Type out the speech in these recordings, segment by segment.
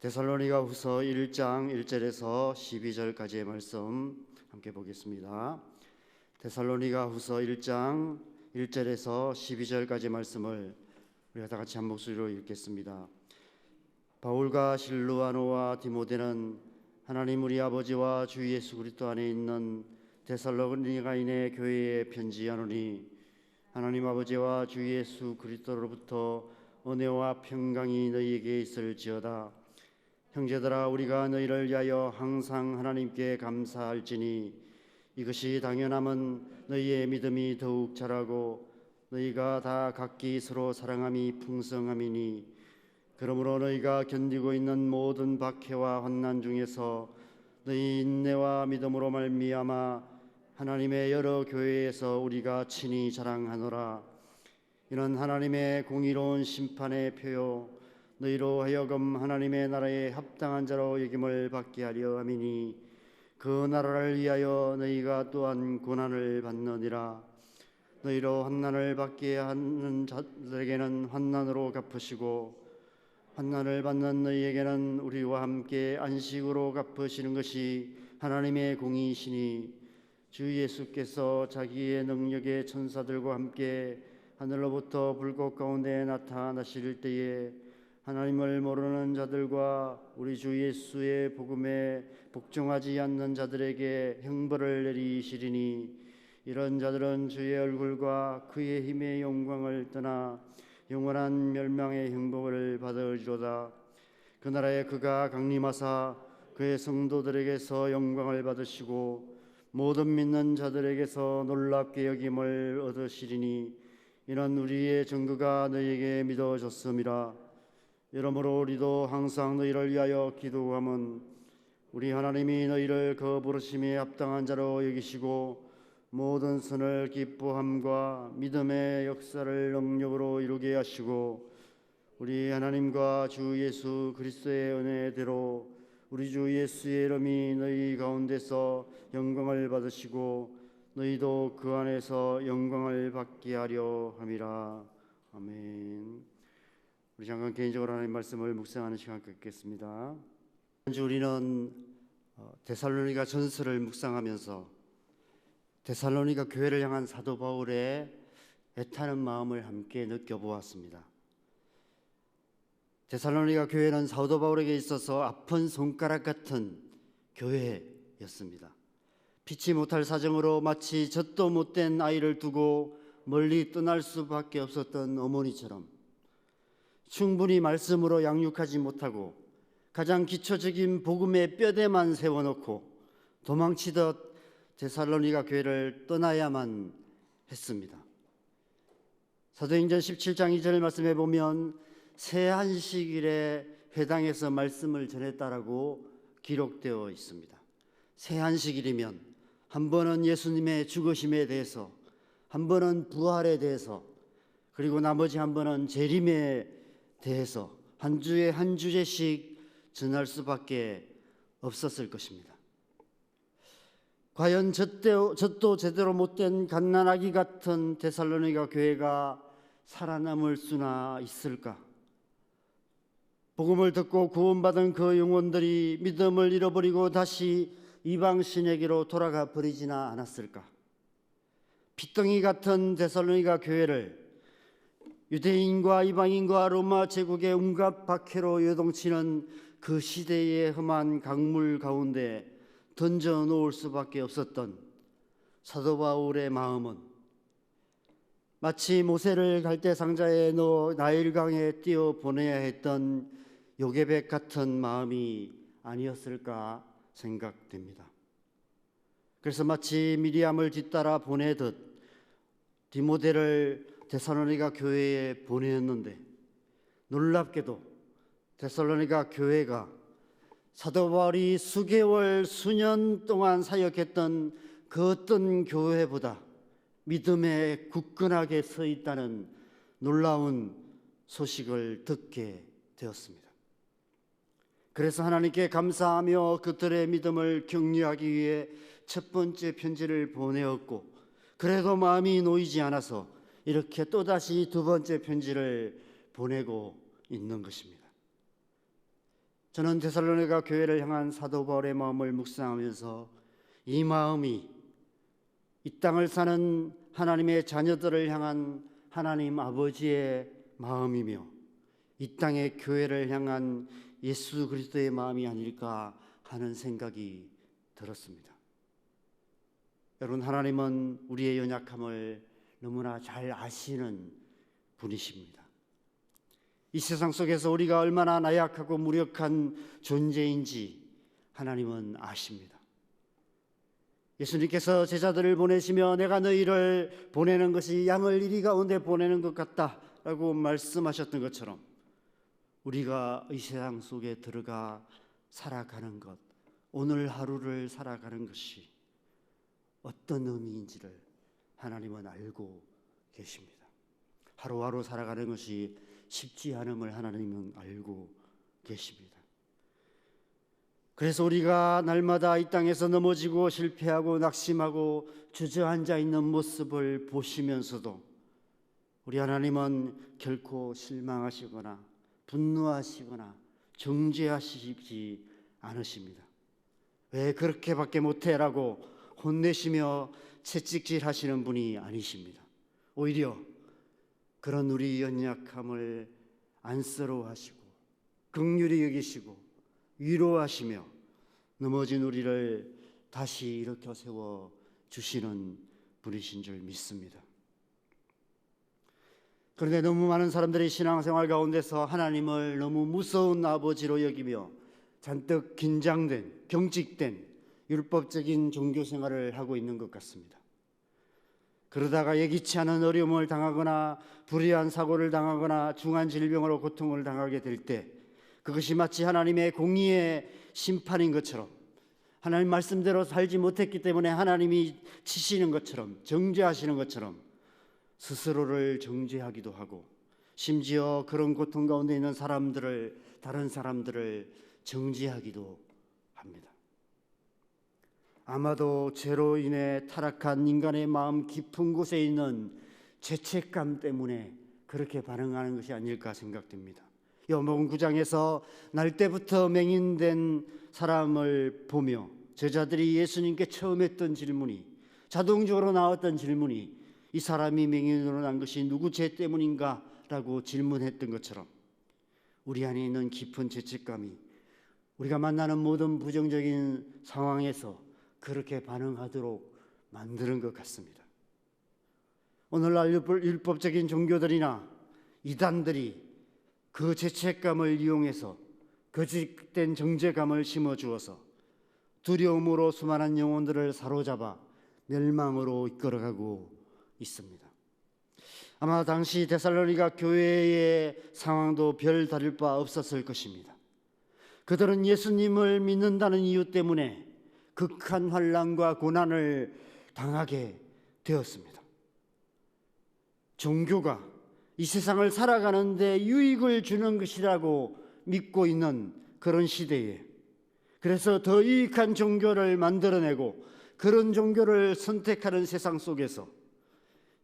데살로니가 후서 1장 1절에서 12절까지의 말씀 함께 보겠습니다. 데살로니가 후서 1장 1절에서 12절까지의 말씀을 우리가 다 같이 한 목소리로 읽겠습니다. 바울과 실루아노와 디모데는 하나님 우리 아버지와 주 예수 그리스도 안에 있는 데살로니가인의 교회에 편지하노니, 하나님 아버지와 주 예수 그리스도로부터 은혜와 평강이 너희에게 있을지어다. 형제들아, 우리가 너희를 위하여 항상 하나님께 감사할지니 이것이 당연함은 너희의 믿음이 더욱 자라고 너희가 다 각기 서로 사랑함이 풍성함이니, 그러므로 너희가 견디고 있는 모든 박해와 환난 중에서 너희 인내와 믿음으로 말미암아 하나님의 여러 교회에서 우리가 친히 자랑하노라. 이는 하나님의 공의로운 심판의 표요 너희로 하여금 하나님의 나라에 합당한 자로 여김을 받게 하려 함이니, 그 나라를 위하여 너희가 또한 고난을 받느니라. 너희로 환난을 받게 하는 자들에게는 환난으로 갚으시고 환난을 받는 너희에게는 우리와 함께 안식으로 갚으시는 것이 하나님의 공의이시니, 주 예수께서 자기의 능력의 천사들과 함께 하늘로부터 불꽃 가운데 나타나실 때에 하나님을 모르는 자들과 우리 주 예수의 복음에 복종하지 않는 자들에게 형벌을 내리시리니, 이런 자들은 주의 얼굴과 그의 힘의 영광을 떠나 영원한 멸망의 형벌을 받으리로다. 그 나라에 그가 강림하사 그의 성도들에게서 영광을 받으시고 모든 믿는 자들에게서 놀랍게 여김을 얻으시리니, 이는 우리의 증거가 너희에게 믿어졌음이라. 이러므로 우리도 항상 너희를 위하여 기도함은 우리 하나님이 너희를 그 부르심에 합당한 자로 여기시고 모든 선을 기뻐함과 믿음의 역사를 능력으로 이루게 하시고, 우리 하나님과 주 예수 그리스도의 은혜대로 우리 주 예수의 이름이 너희 가운데서 영광을 받으시고 너희도 그 안에서 영광을 받게 하려 함이라. 아멘. 우리 잠깐 개인적으로 하나님 말씀을 묵상하는 시간 갖겠습니다. 현재 우리는 데살로니가 전서를 묵상하면서 데살로니가 교회를 향한 사도 바울의 애타는 마음을 함께 느껴보았습니다. 데살로니가 교회는 사도 바울에게 있어서 아픈 손가락 같은 교회였습니다. 피치 못할 사정으로 마치 젖도 못된 아이를 두고 멀리 떠날 수밖에 없었던 어머니처럼 충분히 말씀으로 양육하지 못하고 가장 기초적인 복음의 뼈대만 세워놓고 도망치듯 데살로니가 교회를 떠나야만 했습니다. 사도행전 17장 2절 말씀에 보면 새 안식일에 회당에서 말씀을 전했다라고 기록되어 있습니다. 새 안식일이면 한 번은 예수님의 죽으심에 대해서, 한 번은 부활에 대해서, 그리고 나머지 한 번은 재림에 대해서 한 주에 한 주제씩 전할 수밖에 없었을 것입니다. 과연 젖도 제대로 못된 갓난아기 같은 데살로니가 교회가 살아남을 수나 있을까? 복음을 듣고 구원받은 그 영혼들이 믿음을 잃어버리고 다시 이방신에게로 돌아가 버리지나 않았을까? 핏덩이 같은 데살로니가 교회를 유대인과 이방인과 로마 제국의 온갖 박해로 요동치는 그 시대의 험한 강물 가운데 던져 놓을 수밖에 없었던 사도 바울의 마음은 마치 모세를 갈대상자에 넣어 나일강에 띄어 보내야 했던 요괴백 같은 마음이 아니었을까 생각됩니다. 그래서 마치 미리암을 뒤따라 보내듯 디모데를 데살로니가 교회에 보내었는데, 놀랍게도 데살로니가 교회가 사도 바울이 수개월 수년 동안 사역했던 그 어떤 교회보다 믿음에 굳건하게 서 있다는 놀라운 소식을 듣게 되었습니다. 그래서 하나님께 감사하며 그들의 믿음을 격려하기 위해 첫 번째 편지를 보내었고, 그래도 마음이 놓이지 않아서 이렇게 또다시 두 번째 편지를 보내고 있는 것입니다. 저는 데살로니가 교회를 향한 사도 바울의 마음을 묵상하면서 이 마음이 이 땅을 사는 하나님의 자녀들을 향한 하나님 아버지의 마음이며 이 땅의 교회를 향한 예수 그리스도의 마음이 아닐까 하는 생각이 들었습니다. 여러분, 하나님은 우리의 연약함을 너무나 잘 아시는 분이십니다. 이 세상 속에서 우리가 얼마나 나약하고 무력한 존재인지 하나님은 아십니다. 예수님께서 제자들을 보내시며 내가 너희를 보내는 것이 양을 이리 가운데 보내는 것 같다라고 말씀하셨던 것처럼 우리가 이 세상 속에 들어가 살아가는 것, 오늘 하루를 살아가는 것이 어떤 의미인지를 하나님은 알고 계십니다. 하루하루 살아가는 것이 쉽지 않음을 하나님은 알고 계십니다. 그래서 우리가 날마다 이 땅에서 넘어지고 실패하고 낙심하고 주저앉아 있는 모습을 보시면서도 우리 하나님은 결코 실망하시거나 분노하시거나 정죄하시지 않으십니다. 왜 그렇게밖에 못해라고 혼내시며 채찍질 하시는 분이 아니십니다. 오히려 그런 우리 연약함을 안쓰러워하시고 긍휼히 여기시고 위로하시며 넘어진 우리를 다시 일으켜 세워 주시는 분이신 줄 믿습니다. 그런데 너무 많은 사람들이 신앙생활 가운데서 하나님을 너무 무서운 아버지로 여기며 잔뜩 긴장된, 경직된 율법적인 종교생활을 하고 있는 것 같습니다. 그러다가 예기치 않은 어려움을 당하거나 불의한 사고를 당하거나 중한 질병으로 고통을 당하게 될 때 그것이 마치 하나님의 공의의 심판인 것처럼, 하나님 말씀대로 살지 못했기 때문에 하나님이 치시는 것처럼, 정죄하시는 것처럼 스스로를 정죄하기도 하고, 심지어 그런 고통 가운데 있는 사람들을, 다른 사람들을 정죄하기도 합니다. 아마도 죄로 인해 타락한 인간의 마음 깊은 곳에 있는 죄책감 때문에 그렇게 반응하는 것이 아닐까 생각됩니다. 요한복음 9장에서 날 때부터 맹인된 사람을 보며 제자들이 예수님께 처음 했던 질문이, 자동적으로 나왔던 질문이 이 사람이 맹인으로 난 것이 누구 죄 때문인가? 라고 질문했던 것처럼 우리 안에 있는 깊은 죄책감이 우리가 만나는 모든 부정적인 상황에서 그렇게 반응하도록 만드는 것 같습니다. 오늘날 율법적인 종교들이나 이단들이 그 죄책감을 이용해서 거짓된 정죄감을 심어주어서 두려움으로 수많은 영혼들을 사로잡아 멸망으로 이끌어가고 있습니다. 아마 당시 데살로니가 교회의 상황도 별 다를 바 없었을 것입니다. 그들은 예수님을 믿는다는 이유 때문에 극한 환난과 고난을 당하게 되었습니다. 종교가 이 세상을 살아가는데 유익을 주는 것이라고 믿고 있는 그런 시대에, 그래서 더 유익한 종교를 만들어내고 그런 종교를 선택하는 세상 속에서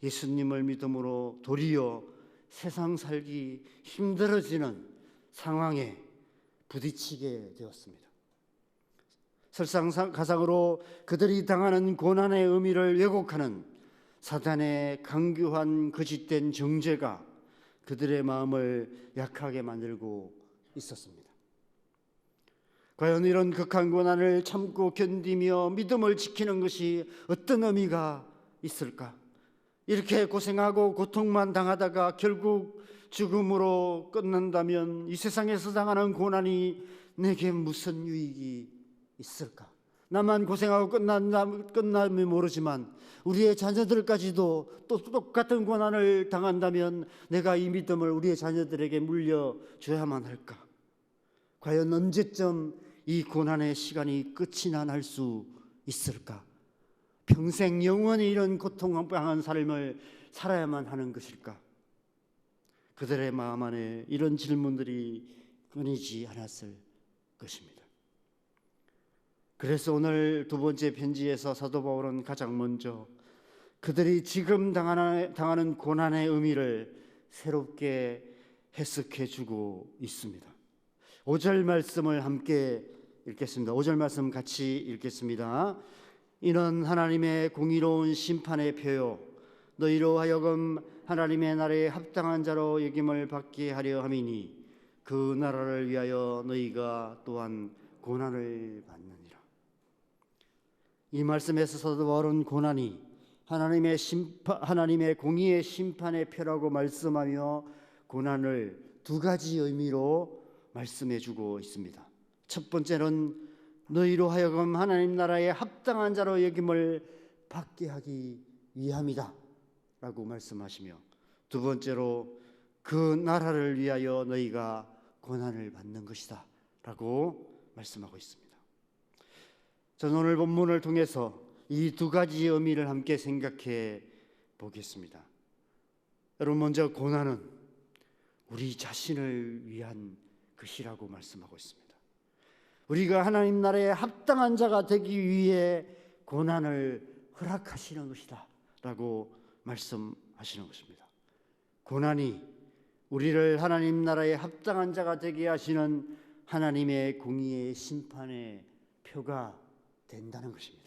예수님을 믿음으로 도리어 세상 살기 힘들어지는 상황에 부딪히게 되었습니다. 설상가상으로 그들이 당하는 고난의 의미를 왜곡하는 사단의 강교한 거짓된 정죄가 그들의 마음을 약하게 만들고 있었습니다. 과연 이런 극한 고난을 참고 견디며 믿음을 지키는 것이 어떤 의미가 있을까? 이렇게 고생하고 고통만 당하다가 결국 죽음으로 끝난다면 이 세상에서 당하는 고난이 내게 무슨 유익이 있을까? 나만 고생하고 끝나면 모르지만 우리의 자녀들까지도 또 똑같은 고난을 당한다면 내가 이 믿음을 우리의 자녀들에게 물려줘야만 할까? 과연 언제쯤 이 고난의 시간이 끝이나 날 수 있을까? 평생 영원히 이런 고통당한 삶을 살아야만 하는 것일까? 그들의 마음 안에 이런 질문들이 끊이지 않았을 것입니다. 그래서 오늘 두 번째 편지에서 사도 바울은 가장 먼저 그들이 지금 당하는 고난의 의미를 새롭게 해석해 주고 있습니다. 5절 말씀을 함께 읽겠습니다. 5절 말씀 같이 읽겠습니다. 이는 하나님의 공의로운 심판의 표요 너희로 하여금 하나님의 나라에 합당한 자로 여김을 받게 하려 함이니 그 나라를 위하여 너희가 또한 고난을 받느니라. 이 말씀에서 사도 바울은 고난이 하나님의 공의의 심판의 표라고 말씀하며 고난을 두 가지 의미로 말씀해 주고 있습니다. 첫 번째는 너희로 하여금 하나님 나라에 합당한 자로 여김을 받게 하기 위함이다 라고 말씀하시며, 두 번째로 그 나라를 위하여 너희가 고난을 받는 것이다 라고 말씀하고 있습니다. 저는 오늘 본문을 통해서 이 두 가지 의미를 함께 생각해 보겠습니다. 여러분, 먼저 고난은 우리 자신을 위한 것이라고 말씀하고 있습니다. 우리가 하나님 나라에 합당한 자가 되기 위해 고난을 허락하시는 것이다 라고 말씀하시는 것입니다. 고난이 우리를 하나님 나라에 합당한 자가 되게 하시는 하나님의 공의의 심판의 표가 된다는 것입니다.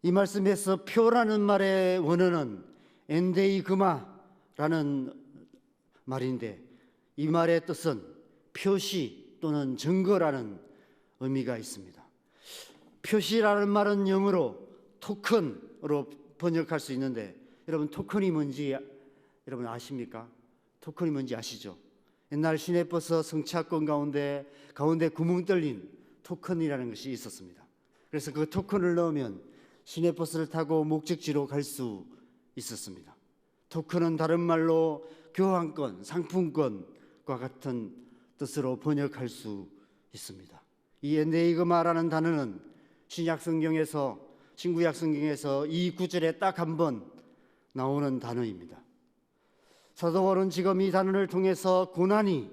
이 말씀에서 표라는 말의 원어는 엔데이그마라는 말인데, 이 말의 뜻은 표시 또는 증거라는 의미가 있습니다. 표시라는 말은 영어로 토큰으로 번역할 수 있는데, 여러분 토큰이 뭔지 여러분 아십니까? 토큰이 뭔지 아시죠? 옛날 시내버스 승차권 가운데 구멍 뚫린 토큰이라는 것이 있었습니다. 그래서 그 토큰을 넣으면 시내버스를 타고 목적지로 갈 수 있었습니다. 토큰은 다른 말로 교환권, 상품권과 같은 뜻으로 번역할 수 있습니다. 이 엔데이그마라는 단어는 신구약 성경에서 이 구절에 딱 한 번 나오는 단어입니다. 사도 바울은 지금 이 단어를 통해서 고난이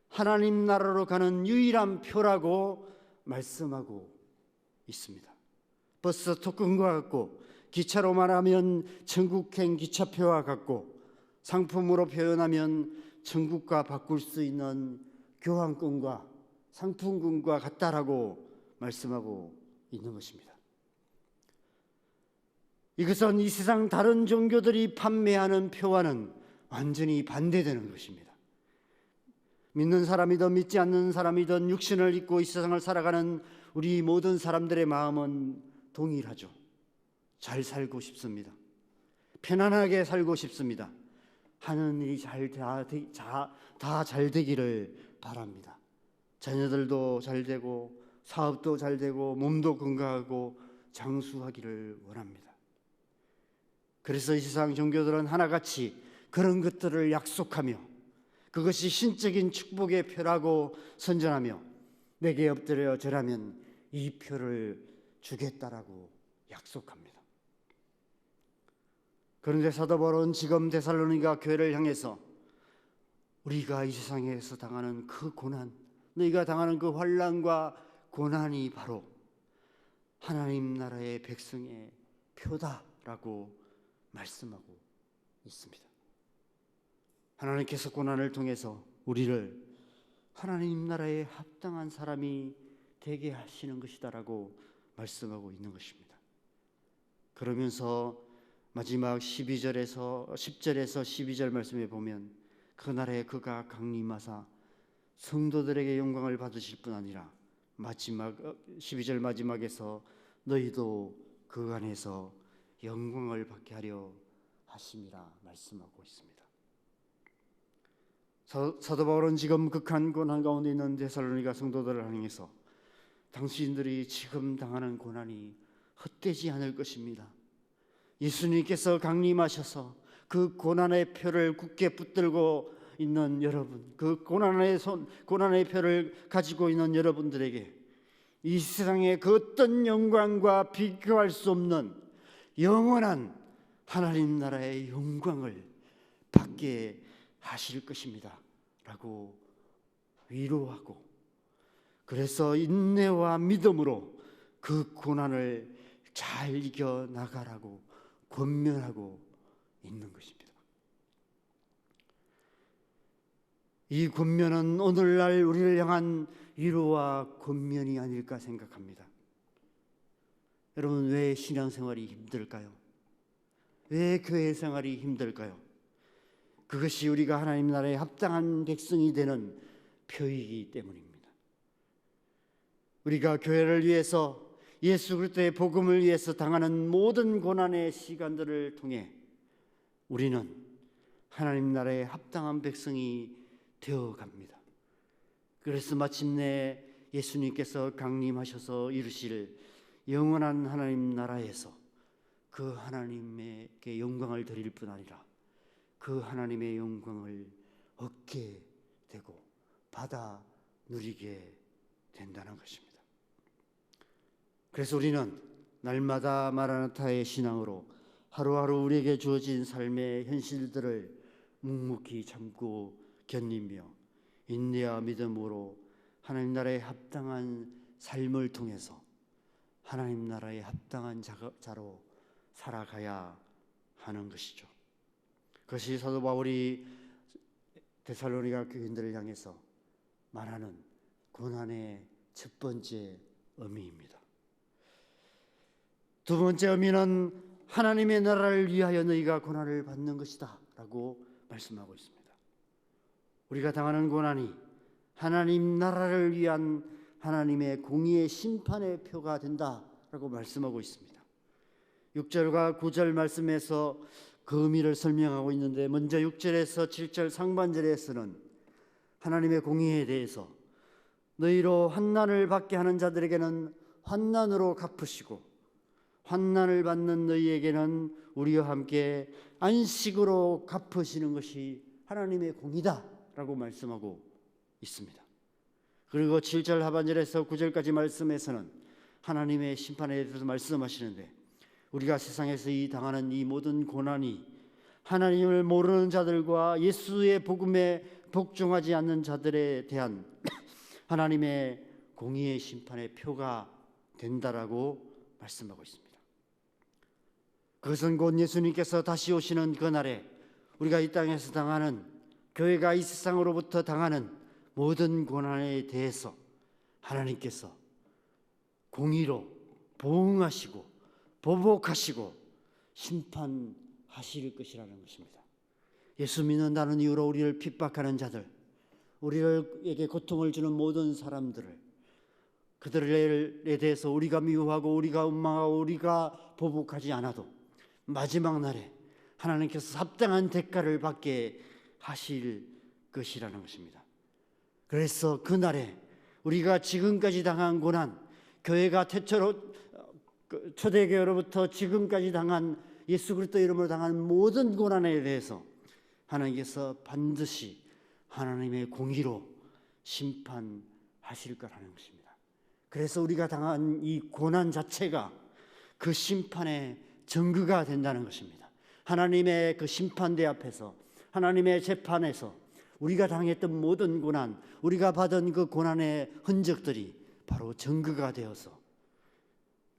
하나님 나라로 가는 유일한 표라고 말씀하고 있습니다. 버스 토큰과 같고, 기차로 말하면 천국행 기차표와 같고, 상품으로 표현하면 천국과 바꿀 수 있는 교환권과 상품권과 같다라고 말씀하고 있는 것입니다. 이것은 이 세상 다른 종교들이 판매하는 표와는 완전히 반대되는 것입니다. 믿는 사람이든 믿지 않는 사람이든 육신을 입고 이 세상을 살아가는 우리 모든 사람들의 마음은 동일하죠. 잘 살고 싶습니다. 편안하게 살고 싶습니다. 하는 일이 다 잘 되기를 바랍니다. 자녀들도 잘 되고, 사업도 잘 되고, 몸도 건강하고 장수하기를 원합니다. 그래서 이 세상 종교들은 하나같이 그런 것들을 약속하며, 그것이 신적인 축복의 표라고 선전하며, 내게 엎드려 절하면 이 표를 주겠다라고 약속합니다. 그런데 사도 바울은 지금 데살로니가 교회를 향해서 우리가 이 세상에서 당하는 그 고난, 너희가 당하는 그 환난과 고난이 바로 하나님 나라의 백성의 표다라고 말씀하고 있습니다. 하나님께서 고난을 통해서 우리를 하나님 나라에 합당한 사람이 되게 하시는 것이다라고 말씀하고 있는 것입니다. 그러면서 마지막 10절에서 12절 말씀에 보면, 그날에 그가 강림하사 성도들에게 영광을 받으실 뿐 아니라 12절 마지막에서 너희도 그 안에서 영광을 받게 하려 하심이라 말씀하고 있습니다. 사도 바울은 지금 극한 고난 가운데 있는 데살로니가 성도들을 향해서 당신들이 지금 당하는 고난이 헛되지 않을 것입니다. 예수님께서 강림하셔서 그 고난의 표를 굳게 붙들고 있는 여러분, 그 고난의 표를 가지고 있는 여러분들에게 이 세상의 그 어떤 영광과 비교할 수 없는 영원한 하나님 나라의 영광을 받게 하실 것입니다 라고 위로하고, 그래서 인내와 믿음으로 그 고난을 잘 이겨나가라고 권면하고 있는 것입니다. 이 권면은 오늘날 우리를 향한 위로와 권면이 아닐까 생각합니다. 여러분, 왜 신앙생활이 힘들까요? 왜 교회 생활이 힘들까요? 그것이 우리가 하나님 나라에 합당한 백성이 되는 표이기 때문입니다. 우리가 교회를 위해서, 예수 그리스도의 복음을 위해서 당하는 모든 고난의 시간들을 통해 우리는 하나님 나라에 합당한 백성이 되어갑니다. 그래서 마침내 예수님께서 강림하셔서 이루실 영원한 하나님 나라에서 그 하나님에게 영광을 드릴 뿐 아니라 그 하나님의 영광을 얻게 되고 받아 누리게 된다는 것입니다. 그래서 우리는 날마다 마라나타의 신앙으로 하루하루 우리에게 주어진 삶의 현실들을 묵묵히 참고 견디며 인내와 믿음으로 하나님 나라에 합당한 삶을 통해서 하나님 나라에 합당한 자로 살아가야 하는 것이죠. 그것이 사도 바울이 데살로니가 교인들을 향해서 말하는 고난의 첫 번째 의미입니다. 두 번째 의미는 하나님의 나라를 위하여 너희가 고난을 받는 것이다 라고 말씀하고 있습니다. 우리가 당하는 고난이 하나님 나라를 위한 하나님의 공의의 심판의 표가 된다라고 말씀하고 있습니다. 6절과 9절 말씀에서 그 의미를 설명하고 있는데, 먼저 6절에서 7절 상반절에서는 하나님의 공의에 대해서 너희로 환난을 받게 하는 자들에게는 환난으로 갚으시고 환난을 받는 너희에게는 우리와 함께 안식으로 갚으시는 것이 하나님의 공의다 라고 말씀하고 있습니다. 그리고 7절 하반절에서 9절까지 말씀에서는 하나님의 심판에 대해서 말씀하시는데, 우리가 세상에서 당하는 이 모든 고난이 하나님을 모르는 자들과 예수의 복음에 복종하지 않는 자들에 대한 하나님의 공의의 심판의 표가 된다라고 말씀하고 있습니다. 그것은 곧 예수님께서 다시 오시는 그날에 우리가 이 땅에서 당하는, 교회가 이 세상으로부터 당하는 모든 고난에 대해서 하나님께서 공의로 보응하시고 보복하시고 심판하실 것이라는 것입니다. 예수 믿는다는 이유로 우리를 핍박하는 자들, 우리에게 고통을 주는 모든 사람들을, 그들에 대해서 우리가 미워하고 우리가 원망하고 우리가 보복하지 않아도 마지막 날에 하나님께서 합당한 대가를 받게 하실 것이라는 것입니다. 그래서 그 날에 우리가 지금까지 당한 고난, 교회가 초대교회로부터 지금까지 당한, 예수 그리스도 이름으로 당한 모든 고난에 대해서 하나님께서 반드시 하나님의 공의로 심판하실 거라는 것입니다. 그래서 우리가 당한 이 고난 자체가 그 심판의 증거가 된다는 것입니다. 하나님의 그 심판대 앞에서, 하나님의 재판에서 우리가 당했던 모든 고난, 우리가 받은 그 고난의 흔적들이 바로 증거가 되어서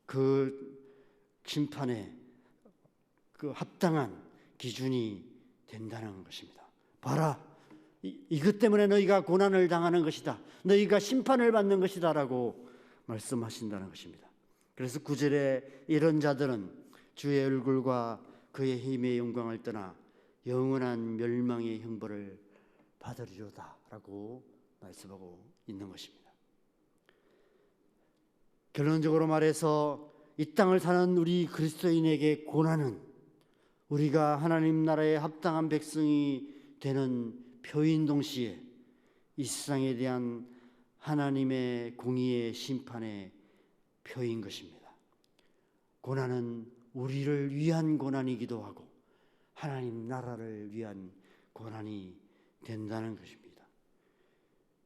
그 심판의 그 합당한 기준이 된다는 것입니다. 봐라, 이것 때문에 너희가 고난을 당하는 것이다, 너희가 심판을 받는 것이다 라고 말씀하신다는 것입니다. 그래서 9절에 이런 자들은 주의 얼굴과 그의 힘의 영광을 떠나 영원한 멸망의 형벌을 받으리로다 라고 말씀하고 있는 것입니다. 결론적으로 말해서 이 땅을 사는 우리 그리스도인에게 고난은 우리가 하나님 나라에 합당한 백성이 되는 표인 동시에 이 세상에 대한 하나님의 공의의 심판의 표인 것입니다. 고난은 우리를 위한 고난이기도 하고 하나님 나라를 위한 고난이 된다는 것입니다.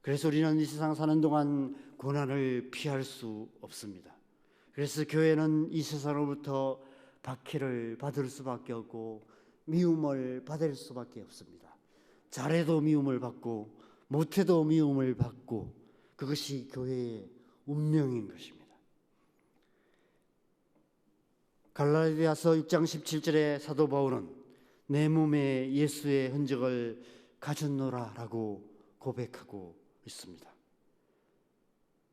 그래서 우리는 이 세상 사는 동안 고난을 피할 수 없습니다. 그래서 교회는 이 세상으로부터 박해를 받을 수밖에 없고 미움을 받을 수밖에 없습니다. 잘해도 미움을 받고 못해도 미움을 받고, 그것이 교회의 운명인 것입니다. 갈라디아서 6장 17절에 사도 바울은 내 몸에 예수의 흔적을 가졌노라 라고 고백하고 있습니다.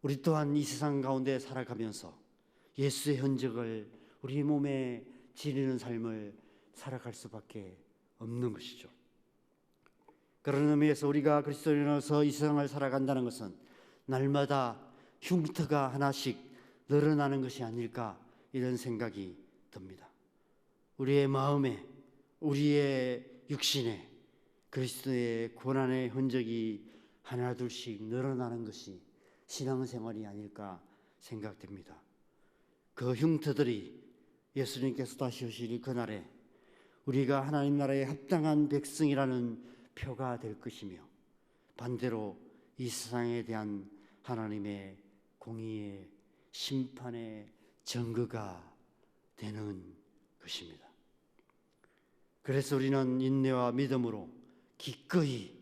우리 또한 이 세상 가운데 살아가면서 예수의 흔적을 우리 몸에 지니는 삶을 살아갈 수밖에 없는 것이죠. 그런 의미에서 우리가 그리스도인으로서 이 세상을 살아간다는 것은 날마다 흉터가 하나씩 늘어나는 것이 아닐까, 이런 생각이 듭니다. 우리의 마음에, 우리의 육신에 그리스도의 고난의 흔적이 하나 둘씩 늘어나는 것이 신앙생활이 아닐까 생각됩니다. 그 흉터들이 예수님께서 다시 오실 그날에 우리가 하나님 나라에 합당한 백성이라는 표가 될 것이며, 반대로 이 세상에 대한 하나님의 공의의 심판의 증거가 되는 것입니다. 그래서 우리는 인내와 믿음으로 기꺼이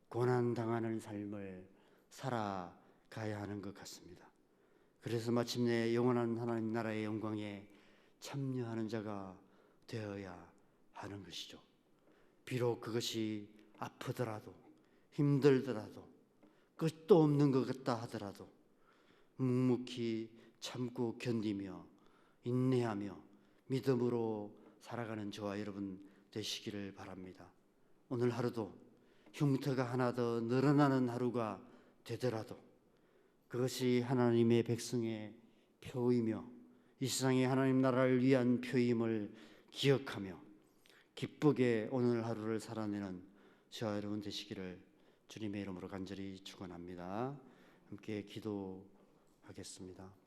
고난당하는 삶을 살아가야 하는 것 같습니다. 그래서 마침내 영원한 하나님 나라의 영광에 참여하는 자가 되어야 하는 것이죠. 비록 그것이 아프더라도, 힘들더라도, 끝도 없는 것 같다 하더라도 묵묵히 참고 견디며 인내하며 믿음으로 살아가는 저와 여러분 되시기를 바랍니다. 오늘 하루도 흉터가 하나 더 늘어나는 하루가 되더라도 그것이 하나님의 백성의 표이며 이 세상에 하나님 나라를 위한 표임을 기억하며 기쁘게 오늘 하루를 살아내는 저와 여러분 되시기를 주님의 이름으로 간절히 축원합니다. 함께 기도하겠습니다.